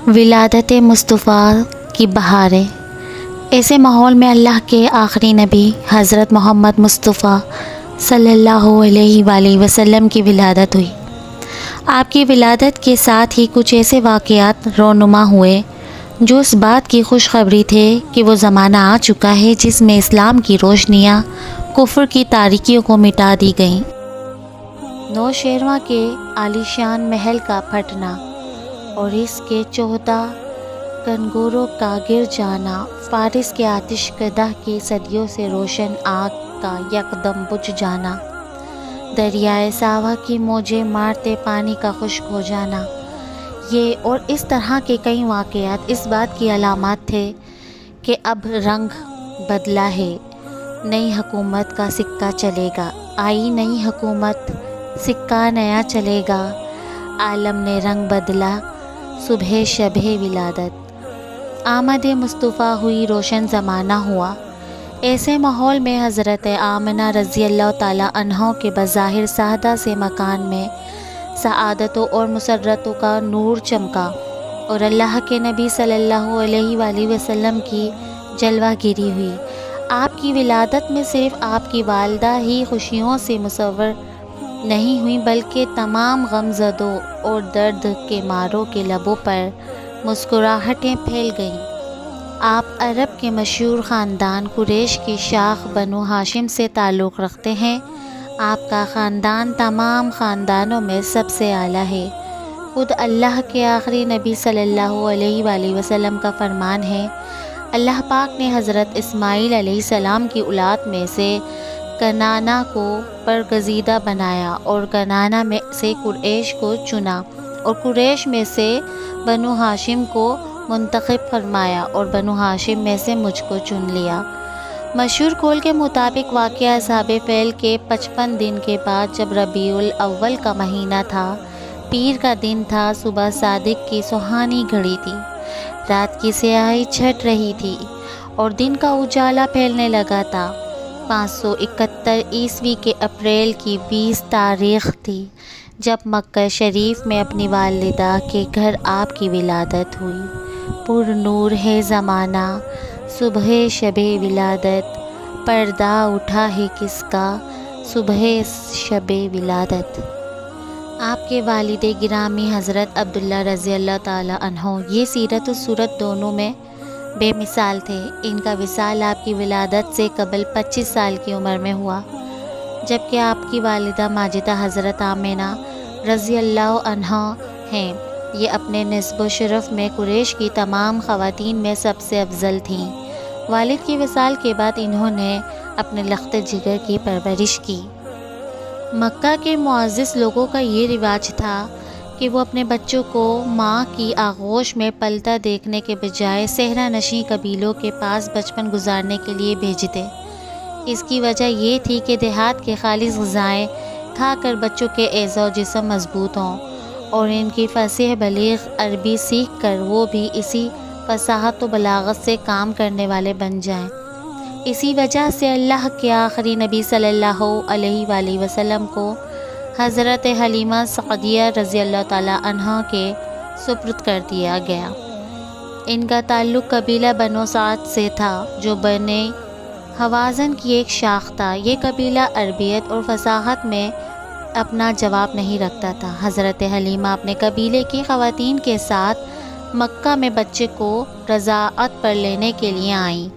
ولادت مصطفیٰ کی بہاریں۔ ایسے ماحول میں اللہ کے آخری نبی حضرت محمد مصطفیٰ صلی اللہ علیہ وآلہ وسلم کی ولادت ہوئی۔ آپ کی ولادت کے ساتھ ہی کچھ ایسے واقعات رونما ہوئے جو اس بات کی خوشخبری تھے کہ وہ زمانہ آ چکا ہے جس میں اسلام کی روشنیاں کفر کی تاریکیوں کو مٹا دی گئیں۔ نوشیروان کے عالیشان محل کا پھٹنا اور اس کے 14 کنگوروں کا گر جانا، فارس کے آتش کدہ کی صدیوں سے روشن آگ کا یکدم بجھ جانا، دریائے ساوا کی موجیں مارتے پانی کا خشک ہو جانا، یہ اور اس طرح کے کئی واقعات اس بات کی علامات تھے کہ اب رنگ بدلا ہے، نئی حکومت کا سکہ چلے گا۔ آئی نئی حکومت، سکہ نیا چلے گا، عالم نے رنگ بدلا، صبح شب ولادت، آمد مصطفیٰ ہوئی، روشن زمانہ ہوا۔ ایسے ماحول میں حضرت آمنہ رضی اللہ تعالیٰ عنہا کے بظاہر سادہ سے مکان میں سعادتوں اور مسرتوں کا نور چمکا اور اللہ کے نبی صلی اللہ علیہ وآلہ وسلم کی جلوہ گیری ہوئی۔ آپ کی ولادت میں صرف آپ کی والدہ ہی خوشیوں سے مصور نہیں ہوئی بلکہ تمام غم زدوں اور درد کے ماروں کے لبوں پر مسکراہٹیں پھیل گئیں۔ آپ عرب کے مشہور خاندان قریش کی شاخ بنو ہاشم سے تعلق رکھتے ہیں۔ آپ کا خاندان تمام خاندانوں میں سب سے اعلیٰ ہے۔ خود اللہ کے آخری نبی صلی اللہ علیہ وآلہ وسلم کا فرمان ہے، اللہ پاک نے حضرت اسماعیل علیہ السلام کی اولاد میں سے کنعانہ کو برگزیدہ بنایا اور کنعانہ میں سے قریش کو چنا اور قریش میں سے بنو ہاشم کو منتخب فرمایا اور بنو ہاشم میں سے مجھ کو چن لیا۔ مشہور قول کے مطابق واقعہ اصحاب فیل کے 55 دن کے بعد جب ربیع الاول کا مہینہ تھا، پیر کا دن تھا، صبح صادق کی سہانی گھڑی تھی، رات کی سیاہی چھٹ رہی تھی اور دن کا اجالا پھیلنے لگا تھا۔ 571 عیسوی کے اپریل کی 20 تاریخ تھی جب مکہ شریف میں اپنی والدہ کے گھر آپ کی ولادت ہوئی۔ پر نور ہے زمانہ، صبح شب ولادت، پردہ اٹھا ہے کس کا، صبح شب ولادت۔ آپ کے والد گرامی حضرت عبداللہ رضی اللہ تعالیٰ عنہ یہ سیرت و صورت دونوں میں بے مثال تھے۔ ان کا وصال آپ کی ولادت سے قبل 25 سال کی عمر میں ہوا، جبکہ آپ کی والدہ ماجدہ حضرت آمنہ رضی اللہ عنہا ہیں۔ یہ اپنے نسب و شرف میں قریش کی تمام خواتین میں سب سے افضل تھیں۔ والد کی وصال کے بعد انہوں نے اپنے لخت جگر کی پرورش کی۔ مکہ کے معزز لوگوں کا یہ رواج تھا کہ وہ اپنے بچوں کو ماں کی آغوش میں پلتا دیکھنے کے بجائے صحرا نشین قبیلوں کے پاس بچپن گزارنے کے لیے بھیجتے۔ اس کی وجہ یہ تھی کہ دیہات کے خالص غذائیں کھا کر بچوں کے اعضاء و جسم مضبوط ہوں اور ان کی فصیح بلیغ عربی سیکھ کر وہ بھی اسی فصاحت و بلاغت سے کام کرنے والے بن جائیں۔ اسی وجہ سے اللہ کے آخری نبی صلی اللہ علیہ وآلہ وسلم کو حضرت حلیمہ سعدیہ رضی اللہ تعالیٰ عنہا کے سپرد کر دیا گیا۔ ان کا تعلق قبیلہ بنو سعد سے تھا جو بنی حوازن کی ایک شاخ تھا۔ یہ قبیلہ عربیت اور فصاحت میں اپنا جواب نہیں رکھتا تھا۔ حضرت حلیمہ اپنے قبیلے کی خواتین کے ساتھ مکہ میں بچے کو رضاعت پر لینے کے لیے آئیں۔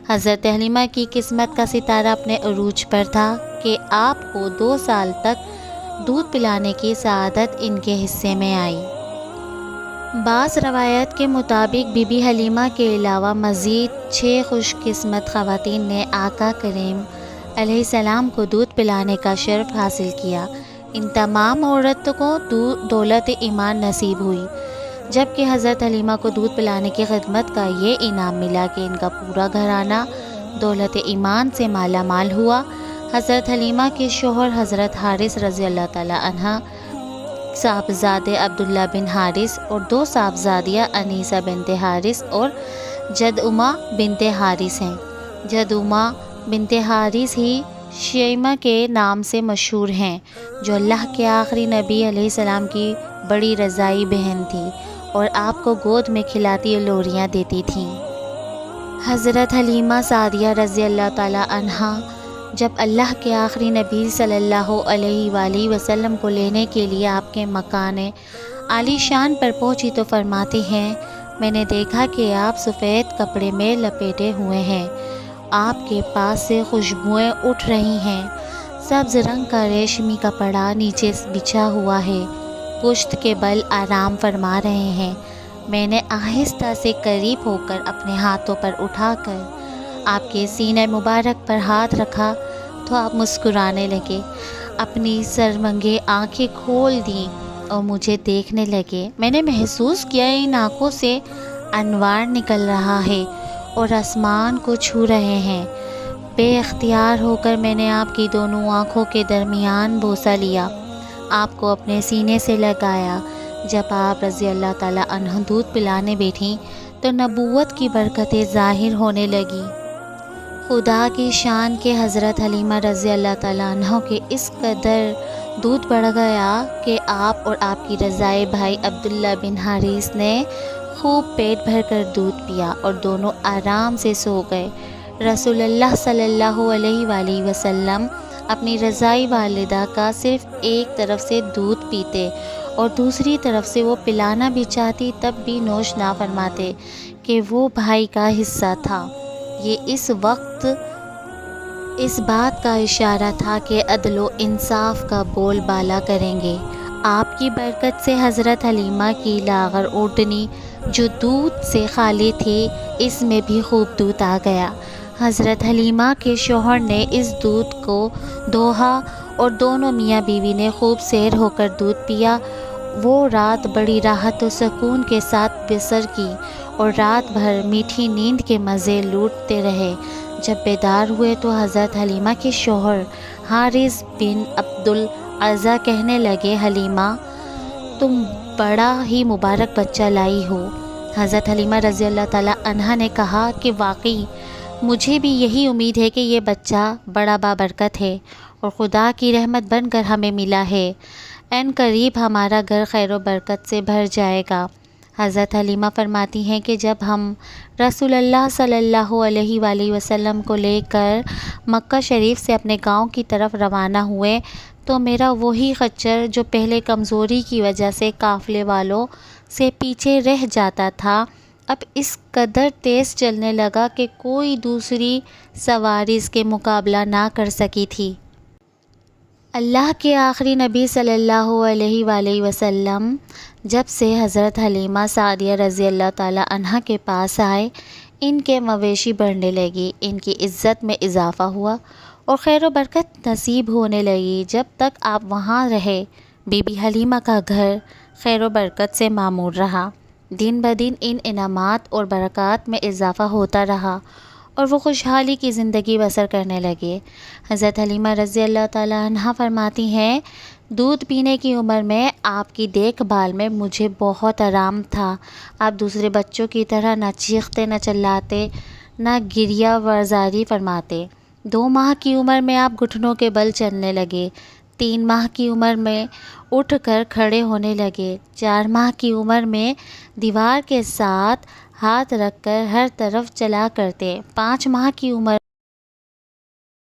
حضرت حلیمہ کی قسمت کا ستارہ اپنے عروج پر تھا کہ آپ کو 2 سال تک دودھ پلانے کی سعادت ان کے حصے میں آئی۔ بعض روایات کے مطابق بی بی حلیمہ کے علاوہ مزید 6 خوش قسمت خواتین نے آقا کریم علیہ السلام کو دودھ پلانے کا شرف حاصل کیا۔ ان تمام عورتوں کو دولت ایمان نصیب ہوئی، جبکہ حضرت حلیمہ کو دودھ پلانے کی خدمت کا یہ انعام ملا کہ ان کا پورا گھرانہ دولت ایمان سے مالا مال ہوا۔ حضرت حلیمہ کے شوہر حضرت حارث رضی اللہ تعالیٰ عنہ صاحبزادے عبداللہ بن حارث اور 2 صاحبزادیاں انیسہ بنت حارث اور جدعمہ بنت حارث ہیں۔ جدعمہ بنت حارث ہی شیمہ کے نام سے مشہور ہیں، جو اللہ کے آخری نبی علیہ السلام کی بڑی رضائی بہن تھی اور آپ کو گود میں کھلاتی اور لوریاں دیتی تھیں۔ حضرت حلیمہ سعدیہ رضی اللہ تعالیٰ عنہا جب اللہ کے آخری نبی صلی اللہ علیہ وآلہ وسلم کو لینے کے لیے آپ کے مکان عالی شان پر پہنچی تو فرماتی ہیں، میں نے دیکھا کہ آپ سفید کپڑے میں لپیٹے ہوئے ہیں، آپ کے پاس سے خوشبوئیں اٹھ رہی ہیں، سبز رنگ کا ریشمی کپڑا نیچے بچھا ہوا ہے، پشت کے بل آرام فرما رہے ہیں۔ میں نے آہستہ سے قریب ہو کر اپنے ہاتھوں پر اٹھا کر آپ کے سینہ مبارک پر ہاتھ رکھا تو آپ مسکرانے لگے، اپنی سرمنگے آنکھیں کھول دیں اور مجھے دیکھنے لگے۔ میں نے محسوس کیا ان آنکھوں سے انوار نکل رہا ہے اور آسمان کو چھو رہے ہیں۔ بے اختیار ہو کر میں نے آپ کی دونوں آنکھوں کے درمیان بوسہ لیا، آپ کو اپنے سینے سے لگایا۔ جب آپ رضی اللہ تعالیٰ عنہ دودھ پلانے بیٹھیں تو نبوت کی برکتیں ظاہر ہونے لگی۔ خدا کی شان کے حضرت حلیمہ رضی اللہ تعالیٰ عنہ کے اس قدر دودھ بڑھ گیا کہ آپ اور آپ کی رضاعی بھائی عبداللہ بن حارث نے خوب پیٹ بھر کر دودھ پیا اور دونوں آرام سے سو گئے۔ رسول اللہ صلی اللہ علیہ وآلہ وسلم اپنی رضاعی والدہ کا صرف ایک طرف سے دودھ پیتے اور دوسری طرف سے وہ پلانا بھی چاہتی تب بھی نوش نہ فرماتے کہ وہ بھائی کا حصہ تھا۔ یہ اس وقت اس بات کا اشارہ تھا کہ عدل و انصاف کا بول بالا کریں گے۔ آپ کی برکت سے حضرت حلیمہ کی لاغر اونٹنی جو دودھ سے خالی تھی، اس میں بھی خوب دودھ آ گیا۔ حضرت حلیمہ کے شوہر نے اس دودھ کو دوہا اور دونوں میاں بیوی نے خوب سیر ہو کر دودھ پیا۔ وہ رات بڑی راحت و سکون کے ساتھ بسر کی اور رات بھر میٹھی نیند کے مزے لوٹتے رہے۔ جب بیدار ہوئے تو حضرت حلیمہ کے شوہر حارث بن عبدالعزیٰ کہنے لگے، حلیمہ تم بڑا ہی مبارک بچہ لائی ہو۔ حضرت حلیمہ رضی اللہ تعالیٰ عنہا نے کہا کہ واقعی مجھے بھی یہی امید ہے کہ یہ بچہ بڑا بابرکت ہے اور خدا کی رحمت بن کر ہمیں ملا ہے، عین قریب ہمارا گھر خیر و برکت سے بھر جائے گا۔ حضرت حلیمہ فرماتی ہیں کہ جب ہم رسول اللہ صلی اللہ علیہ وآلہ وسلم کو لے کر مکہ شریف سے اپنے گاؤں کی طرف روانہ ہوئے تو میرا وہی خچر جو پہلے کمزوری کی وجہ سے قافلے والوں سے پیچھے رہ جاتا تھا، اب اس قدر تیز چلنے لگا کہ کوئی دوسری سواری اس کے مقابلہ نہ کر سکی تھی۔ اللہ کے آخری نبی صلی اللہ علیہ وآلہ وسلم جب سے حضرت حلیمہ سعدیہ رضی اللہ تعالیٰ عنہا کے پاس آئے، ان کے مویشی بڑھنے لگی، ان کی عزت میں اضافہ ہوا اور خیر و برکت نصیب ہونے لگی۔ جب تک آپ وہاں رہے، بی بی حلیمہ کا گھر خیر و برکت سے معمور رہا۔ دن بدن ان انعامات اور برکات میں اضافہ ہوتا رہا اور وہ خوشحالی کی زندگی بسر کرنے لگے۔ حضرت حلیمہ رضی اللہ تعالیٰ عنہا فرماتی ہیں، دودھ پینے کی عمر میں آپ کی دیکھ بھال میں مجھے بہت آرام تھا۔ آپ دوسرے بچوں کی طرح نہ چیختے، نہ چلاتے، نہ گریہ ورزاری فرماتے۔ 2 ماہ کی عمر میں آپ گھٹنوں کے بل چلنے لگے، 3 ماہ کی عمر میں اٹھ کر کھڑے ہونے لگے، 4 ماہ کی عمر میں دیوار کے ساتھ ہاتھ رکھ کر ہر طرف چلا کرتے، 5 ماہ کی عمر